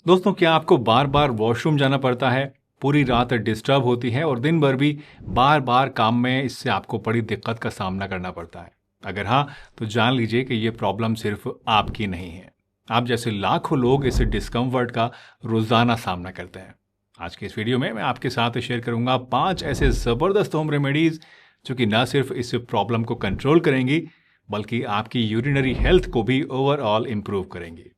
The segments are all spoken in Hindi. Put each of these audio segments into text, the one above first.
दोस्तों, क्या आपको बार बार वॉशरूम जाना पड़ता है, पूरी रात डिस्टर्ब होती है और दिन भर भी बार बार काम में इससे आपको बड़ी दिक्कत का सामना करना पड़ता है? अगर हाँ, तो जान लीजिए कि ये प्रॉब्लम सिर्फ आपकी नहीं है। आप जैसे लाखों लोग इस डिस्कम्फर्ट का रोजाना सामना करते हैं। आज के इस वीडियो में मैं आपके साथ शेयर करूंगा 5 ऐसे ज़बरदस्त होम रेमेडीज जो कि न सिर्फ इस प्रॉब्लम को कंट्रोल करेंगी, बल्कि आपकी यूरिनरी हेल्थ को भी ओवरऑल इम्प्रूव करेंगी।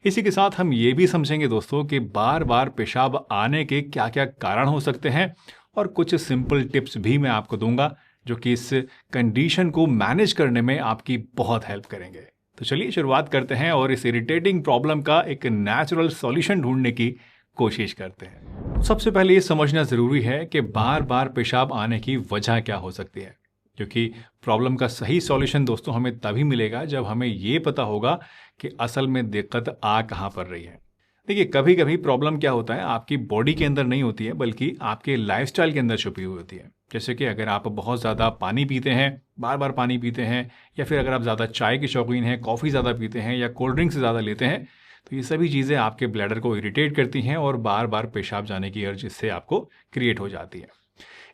इसी के साथ हम ये भी समझेंगे दोस्तों कि बार बार पेशाब आने के क्या क्या कारण हो सकते हैं, और कुछ सिंपल टिप्स भी मैं आपको दूंगा जो कि इस कंडीशन को मैनेज करने में आपकी बहुत हेल्प करेंगे। तो चलिए शुरुआत करते हैं और इस इरिटेटिंग प्रॉब्लम का एक नेचुरल सॉल्यूशन ढूंढने की कोशिश करते हैं। सबसे पहले ये समझना ज़रूरी है कि बार बार पेशाब आने की वजह क्या हो सकती है, क्योंकि प्रॉब्लम का सही सॉल्यूशन दोस्तों हमें तभी मिलेगा जब हमें ये पता होगा कि असल में दिक्कत आ कहाँ पर रही है। देखिए, कभी कभी प्रॉब्लम क्या होता है, आपकी बॉडी के अंदर नहीं होती है बल्कि आपके लाइफस्टाइल के अंदर छुपी हुई होती है। जैसे कि अगर आप बहुत ज़्यादा पानी पीते हैं, बार बार पानी पीते हैं, या फिर अगर आप ज़्यादा चाय के शौकीन हैं, कॉफ़ी ज़्यादा पीते हैं या कोल्ड ड्रिंक्स ज़्यादा लेते हैं, तो ये सभी चीज़ें आपके ब्लैडर को इरिटेट करती हैं और बार बार पेशाब जाने की अर्ज इससे आपको क्रिएट हो जाती है।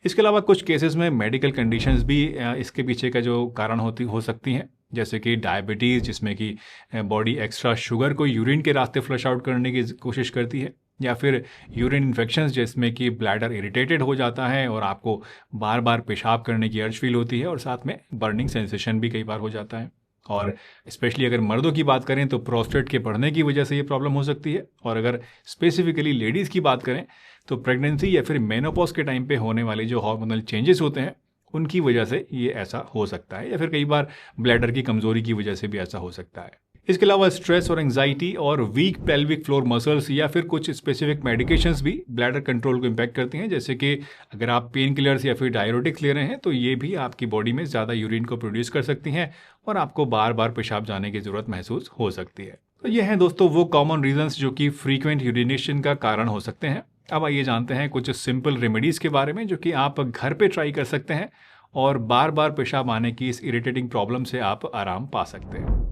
इसके अलावा कुछ केसेस में मेडिकल कंडीशंस भी इसके पीछे का जो कारण हो सकती हैं, जैसे कि डायबिटीज़, जिसमें कि बॉडी एक्स्ट्रा शुगर को यूरिन के रास्ते फ्लश आउट करने की कोशिश करती है, या फिर यूरिन इन्फेक्शंस जिसमें कि ब्लैडर इरिटेटेड हो जाता है और आपको बार बार पेशाब करने की अर्ज फील होती है, और साथ में बर्निंग सेंसेशन भी कई बार हो जाता है। और स्पेशली अगर मर्दों की बात करें तो प्रोस्टेट के बढ़ने की वजह से ये प्रॉब्लम हो सकती है, और अगर स्पेसिफिकली लेडीज़ की बात करें तो प्रेगनेंसी या फिर मेनोपॉज के टाइम पे होने वाले जो हार्मोनल चेंजेस होते हैं उनकी वजह से ये ऐसा हो सकता है, या फिर कई बार ब्लैडर की कमजोरी की वजह से भी ऐसा हो सकता है। इसके अलावा स्ट्रेस और एंजाइटी और वीक पेल्विक फ्लोर मसल्स या फिर कुछ स्पेसिफिक मेडिकेशंस भी ब्लैडर कंट्रोल को इम्पैक्ट करती हैं। जैसे कि अगर आप पेन किलर्स या फिर डायरेटिक्स ले रहे हैं तो ये भी आपकी बॉडी में ज़्यादा यूरिन को प्रोड्यूस कर सकती हैं और आपको बार बार पेशाब जाने की ज़रूरत महसूस हो सकती है। तो ये हैं दोस्तों वो कॉमन रीजंस जो कि फ्रीक्वेंट यूरिनेशन का कारण हो सकते हैं। अब आइए जानते हैं कुछ सिंपल रेमेडीज़ के बारे में जो कि आप घर पे ट्राई कर सकते हैं और बार बार पेशाब आने की इस इरिटेटिंग प्रॉब्लम से आप आराम पा सकते हैं।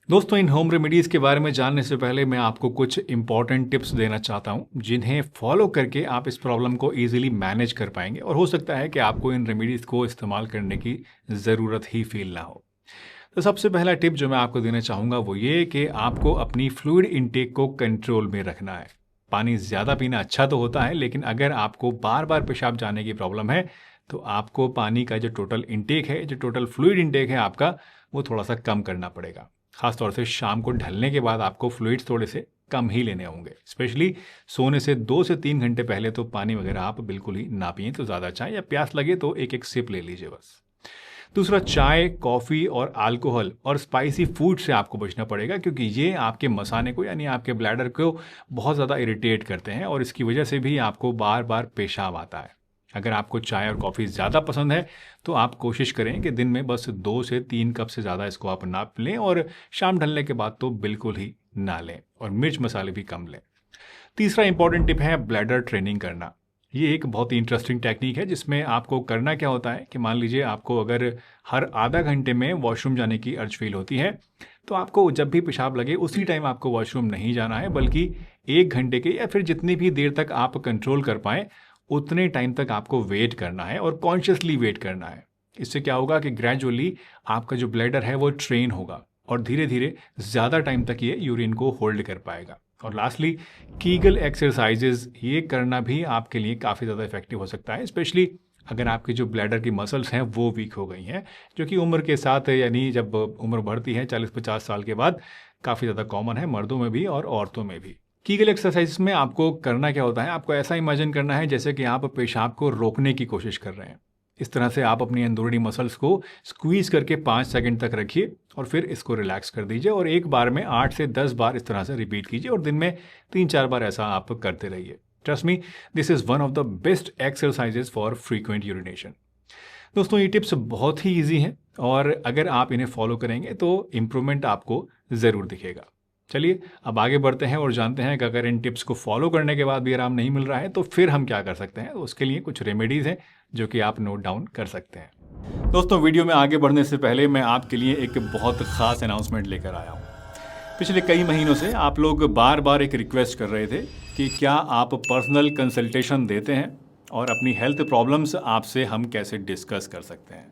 दोस्तों, इन होम रेमेडीज़ के बारे में जानने से पहले मैं आपको कुछ इंपॉर्टेंट टिप्स देना चाहता हूं जिन्हें फॉलो करके आप इस प्रॉब्लम को ईजिली मैनेज कर पाएंगे, और हो सकता है कि आपको इन रेमेडीज़ को इस्तेमाल करने की ज़रूरत ही फील ना हो। तो सबसे पहला टिप जो मैं आपको देना चाहूँगा वो ये कि आपको अपनी फ्लूइड इनटेक को कंट्रोल में रखना है। पानी ज़्यादा पीना अच्छा तो होता है, लेकिन अगर आपको बार बार पेशाब जाने की प्रॉब्लम है तो आपको पानी का जो टोटल इंटेक है, जो टोटल फ्लूइड इंटेक है आपका, वो थोड़ा सा कम करना पड़ेगा। खासतौर से शाम को ढलने के बाद आपको फ्लूइड्स थोड़े से कम ही लेने होंगे। स्पेशली सोने से 2 से 3 घंटे पहले तो पानी वगैरह आप बिल्कुल ही ना पिएं तो ज़्यादा अच्छा है, या प्यास लगे तो एक एक सिप ले लीजिए बस। दूसरा, चाय, कॉफ़ी और अल्कोहल और स्पाइसी फूड से आपको बचना पड़ेगा, क्योंकि ये आपके मसाने को यानी आपके ब्लैडर को बहुत ज़्यादा इरिटेट करते हैं और इसकी वजह से भी आपको बार बार पेशाब आता है। अगर आपको चाय और कॉफ़ी ज़्यादा पसंद है तो आप कोशिश करें कि दिन में बस 2 से 3 कप से ज़्यादा इसको आप ना लें, और शाम ढलने के बाद तो बिल्कुल ही ना लें, और मिर्च मसाले भी कम लें। तीसरा इंपॉर्टेंट टिप है ब्लैडर ट्रेनिंग करना। ये एक बहुत ही इंटरेस्टिंग टेक्निक है जिसमें आपको करना क्या होता है कि मान लीजिए आपको अगर हर आधा घंटे में वॉशरूम जाने की अर्ज फील होती है, तो आपको जब भी पेशाब लगे उसी टाइम आपको वॉशरूम नहीं जाना है, बल्कि 1 घंटे के या फिर जितनी भी देर तक आप कंट्रोल कर पाएँ उतने टाइम तक आपको वेट करना है, और कॉन्शियसली वेट करना है। इससे क्या होगा कि ग्रेजुअली आपका जो ब्लैडर है वो ट्रेन होगा और धीरे धीरे ज़्यादा टाइम तक ये यूरिन को होल्ड कर पाएगा। और लास्टली, कीगल एक्सरसाइजेज ये करना भी आपके लिए काफ़ी ज़्यादा इफेक्टिव हो सकता है, स्पेशली अगर आपके जो ब्लैडर की मसल्स हैं वो वीक हो गई हैं, जो कि उम्र के साथ यानी जब उम्र बढ़ती है 40-50 साल के बाद काफ़ी ज़्यादा कॉमन है, मर्दों में भी और औरतों में भी। कीगल एक्सरसाइज में आपको करना क्या होता है, आपको ऐसा इमेजिन करना है जैसे कि आप पेशाब को रोकने की कोशिश कर रहे हैं। इस तरह से आप अपनी अंदरूनी मसल्स को स्क्वीज करके 5 सेकंड तक रखिए और फिर इसको रिलैक्स कर दीजिए, और एक बार में 8 से 10 बार इस तरह से रिपीट कीजिए, और दिन में 3-4 बार ऐसा आप करते रहिए। Trust me, this is one of the best exercises for frequent urination. दोस्तों, ये टिप्स बहुत ही ईजी हैं और अगर आप इन्हें फॉलो करेंगे तो इम्प्रूवमेंट आपको ज़रूर दिखेगा। चलिए अब आगे बढ़ते हैं और जानते हैं कि अगर इन टिप्स को फॉलो करने के बाद भी आराम नहीं मिल रहा है तो फिर हम क्या कर सकते हैं। उसके लिए कुछ रेमेडीज़ हैं जो कि आप नोट डाउन कर सकते हैं। दोस्तों, वीडियो में आगे बढ़ने से पहले मैं आपके लिए एक बहुत ख़ास अनाउंसमेंट लेकर आया हूँ। पिछले कई महीनों से आप लोग बार बार एक रिक्वेस्ट कर रहे थे कि क्या आप पर्सनल कंसल्टेशन देते हैं और अपनी हेल्थ प्रॉब्लम्स आपसे हम कैसे डिस्कस कर सकते हैं।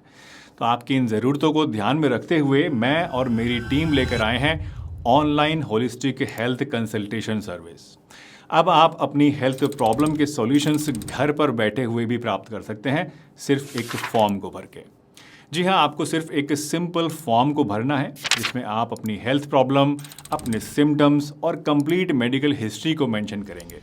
तो आपकी इन ज़रूरतों को ध्यान में रखते हुए मैं और मेरी टीम लेकर आए हैं online holistic health consultation service. अब आप अपनी हेल्थ प्रॉब्लम के सॉल्यूशंस घर पर बैठे हुए भी प्राप्त कर सकते हैं, सिर्फ एक फॉर्म को भर के। जी हाँ, आपको सिर्फ एक सिंपल फॉर्म को भरना है जिसमें आप अपनी हेल्थ प्रॉब्लम, अपने सिम्टम्स और कंप्लीट मेडिकल हिस्ट्री को मेंशन करेंगे।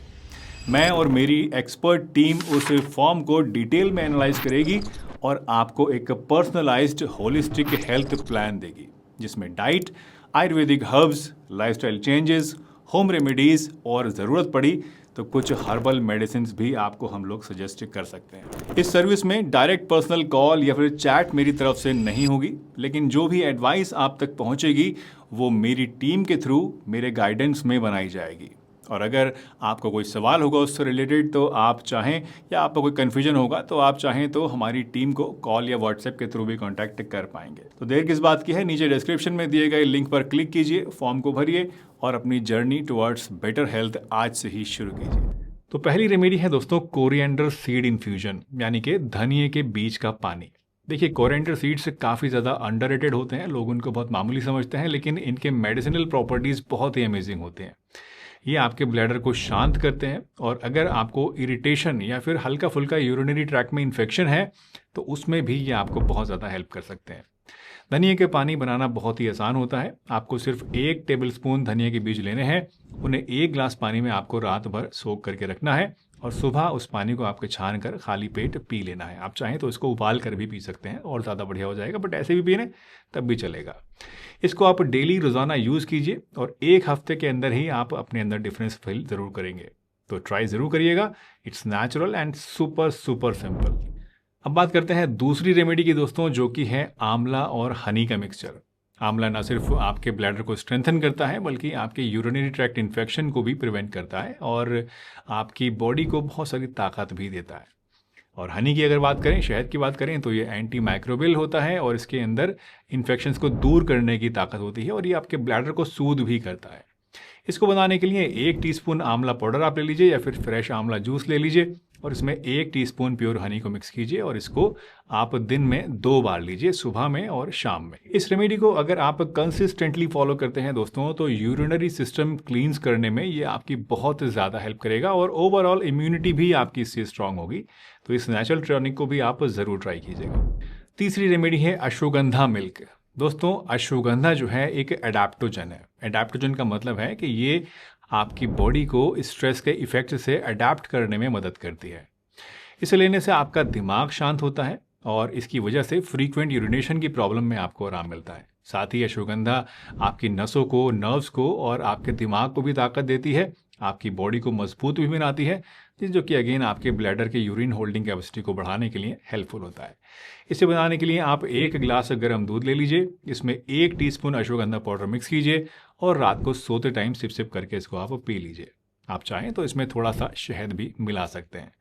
मैं और मेरी एक्सपर्ट टीम उस फॉर्म को डिटेल में एनालाइज करेगी और आपको एक पर्सनलाइज्ड होलिस्टिक हेल्थ प्लान देगी जिसमें diet, Ayurvedic herbs, lifestyle changes, home remedies और ज़रूरत पड़ी तो कुछ हर्बल मेडिसिन भी आपको हम लोग सजेस्ट कर सकते हैं। इस सर्विस में डायरेक्ट पर्सनल कॉल या फिर चैट मेरी तरफ से नहीं होगी, लेकिन जो भी एडवाइस आप तक पहुंचेगी वो मेरी टीम के थ्रू मेरे गाइडेंस में बनाई जाएगी। और अगर आपको कोई सवाल होगा उससे रिलेटेड तो आप चाहें, या आपको कोई कन्फ्यूजन होगा तो आप चाहें तो हमारी टीम को कॉल या व्हाट्सएप के थ्रू भी कांटेक्ट कर पाएंगे। तो देर किस बात की है, नीचे डिस्क्रिप्शन में दिए गए लिंक पर क्लिक कीजिए, फॉर्म को भरिए और अपनी जर्नी टुवर्ड्स बेटर हेल्थ आज से ही शुरू कीजिए। तो पहली रेमेडी है दोस्तों कोरिएंडर सीड इन्फ्यूजन, यानी कि धनिए के बीज का पानी। देखिए, कोरिएंडर सीड्स काफ़ी ज़्यादा अंडररेटेड होते हैं, लोग उनको बहुत मामूली समझते हैं, लेकिन इनके मेडिसिनल प्रॉपर्टीज़ बहुत ही अमेजिंग होते हैं। ये आपके ब्लैडर को शांत करते हैं और अगर आपको इरिटेशन या फिर हल्का फुल्का यूरिनरी ट्रैक्ट में इन्फेक्शन है तो उसमें भी ये आपको बहुत ज़्यादा हेल्प कर सकते हैं। धनिया के पानी बनाना बहुत ही आसान होता है। आपको सिर्फ 1 टेबलस्पून धनिया के बीज लेने हैं, उन्हें 1 ग्लास पानी में आपको रात भर सोख करके रखना है और सुबह उस पानी को आपके छान कर खाली पेट पी लेना है। आप चाहें तो इसको उबाल कर भी पी सकते हैं और ज़्यादा बढ़िया हो जाएगा, बट ऐसे भी पीने तब भी चलेगा। इसको आप डेली रोज़ाना यूज़ कीजिए और 1 हफ्ते के अंदर ही आप अपने अंदर डिफरेंस फील ज़रूर करेंगे। तो ट्राई ज़रूर करिएगा। It's natural and super super simple. अब बात करते हैं दूसरी रेमेडी की दोस्तों, जो कि है आंवला और हनी का मिक्सचर। आंवला न सिर्फ आपके ब्लैडर को स्ट्रेंथन करता है बल्कि आपके यूरिनरी ट्रैक्ट इन्फेक्शन को भी प्रिवेंट करता है और आपकी बॉडी को बहुत सारी ताकत भी देता है। और हनी की अगर बात करें, शहद की बात करें, तो ये एंटी माइक्रोबियल होता है और इसके अंदर इन्फेक्शंस को दूर करने की ताकत होती है और ये आपके ब्लैडर को सूद भी करता है। इसको बनाने के लिए 1 टीस्पून आंवला पाउडर आप ले लीजिए या फिर फ्रेश आंवला जूस ले लीजिए और इसमें 1 टीस्पून प्योर हनी को मिक्स कीजिए और इसको आप दिन में 2 बार लीजिए, सुबह में और शाम में। इस रेमेडी को अगर आप कंसिस्टेंटली फॉलो करते हैं दोस्तों तो यूरिनरी सिस्टम क्लींस करने में ये आपकी बहुत ज़्यादा हेल्प करेगा और ओवरऑल इम्यूनिटी भी आपकी इससे स्ट्रांग होगी। तो इस नेचुरल टॉनिक को भी आप ज़रूर ट्राई कीजिएगा। तीसरी रेमेडी है अश्वगंधा मिल्क। दोस्तों, अश्वगंधा जो है एक एडाप्टोजन है। एडाप्टोजन का मतलब है कि ये आपकी बॉडी को स्ट्रेस के इफेक्ट से अडेप्ट करने में मदद करती है। इसे लेने से आपका दिमाग शांत होता है और इसकी वजह से फ्रीक्वेंट यूरिनेशन की प्रॉब्लम में आपको आराम मिलता है। साथ ही अश्वगंधा आपकी नसों को, नर्व्स को और आपके दिमाग को भी ताकत देती है, आपकी बॉडी को मजबूत भी बनाती है, जो कि अगेन आपके ब्लैडर के यूरिन होल्डिंग कैपेसिटी को बढ़ाने के लिए हेल्पफुल होता है। इसे बनाने के लिए आप 1 गिलास गर्म दूध ले लीजिए, इसमें 1 टीस्पून अश्वगंधा पाउडर मिक्स कीजिए और रात को सोते टाइम सिप सिप करके इसको आप पी लीजिए। आप चाहें तो इसमें थोड़ा सा शहद भी मिला सकते हैं।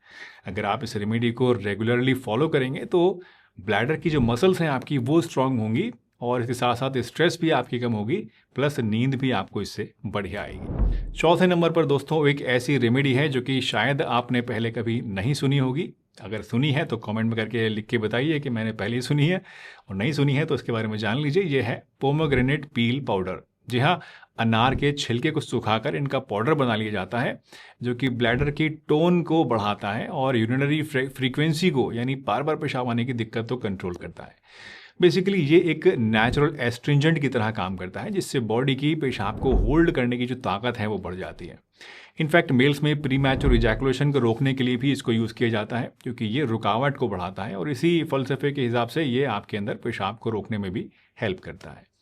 अगर आप इस रेमेडी को रेगुलरली फॉलो करेंगे तो ब्लैडर की जो मसल्स हैं आपकी वो स्ट्रांग होंगी और इसके साथ साथ स्ट्रेस भी आपकी कम होगी, प्लस नींद भी आपको इससे बढ़िया आएगी। चौथे नंबर पर दोस्तों एक ऐसी रेमेडी है जो कि शायद आपने पहले कभी नहीं सुनी होगी। अगर सुनी है तो कमेंट में करके लिख के बताइए कि मैंने पहले ही सुनी है, और नहीं सुनी है तो इसके बारे में जान लीजिए। ये है पोमोग्रेनेट पील पाउडर। जी हाँ, अनार के छिलके को सुखाकर इनका पाउडर बना लिया जाता है जो कि ब्लैडर की टोन को बढ़ाता है और यूरिनरी फ्रीक्वेंसी को, यानी बार बार पेशाब आने की दिक्कत को कंट्रोल करता है। बेसिकली ये एक नेचुरल एस्ट्रिंजेंट की तरह काम करता है जिससे बॉडी की पेशाब को होल्ड करने की जो ताकत है वो बढ़ जाती है। इनफैक्ट मेल्स में प्रीमैच्योर इजैकुलेशन को रोकने के लिए भी इसको यूज़ किया जाता है क्योंकि ये रुकावट को बढ़ाता है और इसी फलसफे के हिसाब से ये आपके अंदर पेशाब को रोकने में भी हेल्प करता है।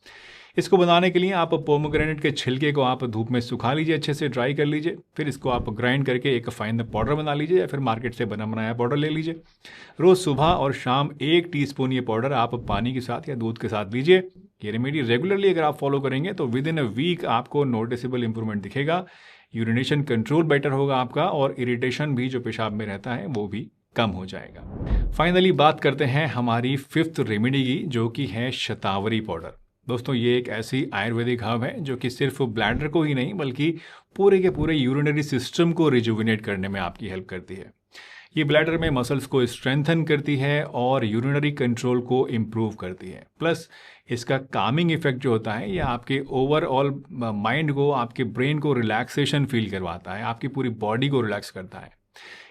इसको बनाने के लिए आप पोमोग्रेनेट के छिलके को आप धूप में सुखा लीजिए, अच्छे से ड्राई कर लीजिए, फिर इसको आप ग्राइंड करके एक फाइन पाउडर बना लीजिए या फिर मार्केट से बना बनाया पाउडर ले लीजिए। रोज़ सुबह और शाम 1 टीस्पून ये पाउडर आप पानी के साथ या दूध के साथ लीजिए। ये रेमेडी रेगुलरली अगर आप फॉलो करेंगे तो विद इन अ वीक आपको नोटिसेबल इंप्रूवमेंट दिखेगा। यूरिनेशन कंट्रोल बेटर होगा आपका और इरिटेशन भी जो पेशाब में रहता है वो भी कम हो जाएगा। फाइनली बात करते हैं हमारी 5th रेमेडी की, जो कि है शतावरी पाउडर। दोस्तों ये एक ऐसी आयुर्वेदिक हर्ब है जो कि सिर्फ ब्लैडर को ही नहीं बल्कि पूरे के पूरे यूरिनरी सिस्टम को रिजुविनेट करने में आपकी हेल्प करती है। ये ब्लैडर में मसल्स को स्ट्रेंथन करती है और यूरिनरी कंट्रोल को इम्प्रूव करती है। प्लस इसका कामिंग इफेक्ट जो होता है ये आपके ओवरऑल माइंड को, आपके ब्रेन को रिलैक्सेशन फील करवाता है, आपकी पूरी बॉडी को रिलैक्स करता है।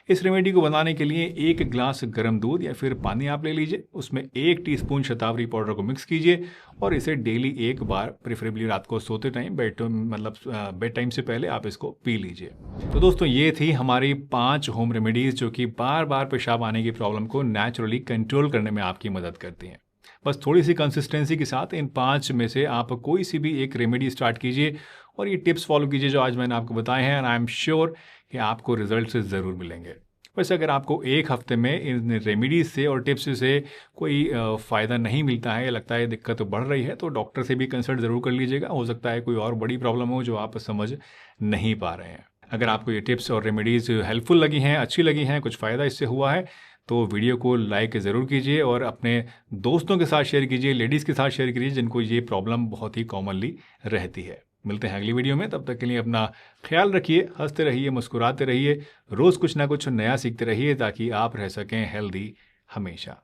इस रेमेडी को बनाने के लिए 1 ग्लास गर्म दूध या फिर पानी आप ले लीजिए, उसमें 1 टीस्पून शतावरी पाउडर को मिक्स कीजिए और इसे डेली 1 बार, प्रेफरेबली रात को सोते टाइम, बेड टाइम से पहले आप इसको पी लीजिए। तो दोस्तों ये थी हमारी 5 होम रेमेडीज़ जो कि बार बार पेशाब आने की प्रॉब्लम को नेचुरली कंट्रोल करने में आपकी मदद करती हैं। बस थोड़ी सी कंसिस्टेंसी के साथ इन 5 में से आप कोई सी भी एक रेमेडी स्टार्ट कीजिए और ये टिप्स फॉलो कीजिए जो आज मैंने आपको बताए हैं, एंड आई एम श्योर कि आपको रिजल्ट ज़रूर मिलेंगे। वैसे अगर आपको 1 हफ्ते में इन रेमेडीज़ से और टिप्स से कोई फ़ायदा नहीं मिलता है या लगता है दिक्कत तो बढ़ रही है, तो डॉक्टर से भी कंसल्ट ज़रूर कर लीजिएगा। हो सकता है कोई और बड़ी प्रॉब्लम हो जो आप समझ नहीं पा रहे हैं। अगर आपको ये टिप्स और रेमेडीज़ हेल्पफुल लगी हैं, अच्छी लगी हैं, कुछ फ़ायदा इससे हुआ है, तो वीडियो को लाइक ज़रूर कीजिए और अपने दोस्तों के साथ शेयर कीजिए, लेडीज़ के साथ शेयर कीजिए जिनको ये प्रॉब्लम बहुत ही कॉमनली रहती है। मिलते हैं अगली वीडियो में, तब तक के लिए अपना ख्याल रखिए, हंसते रहिए, मुस्कुराते रहिए, रोज़ कुछ ना कुछ नया सीखते रहिए ताकि आप रह सकें हेल्दी हमेशा।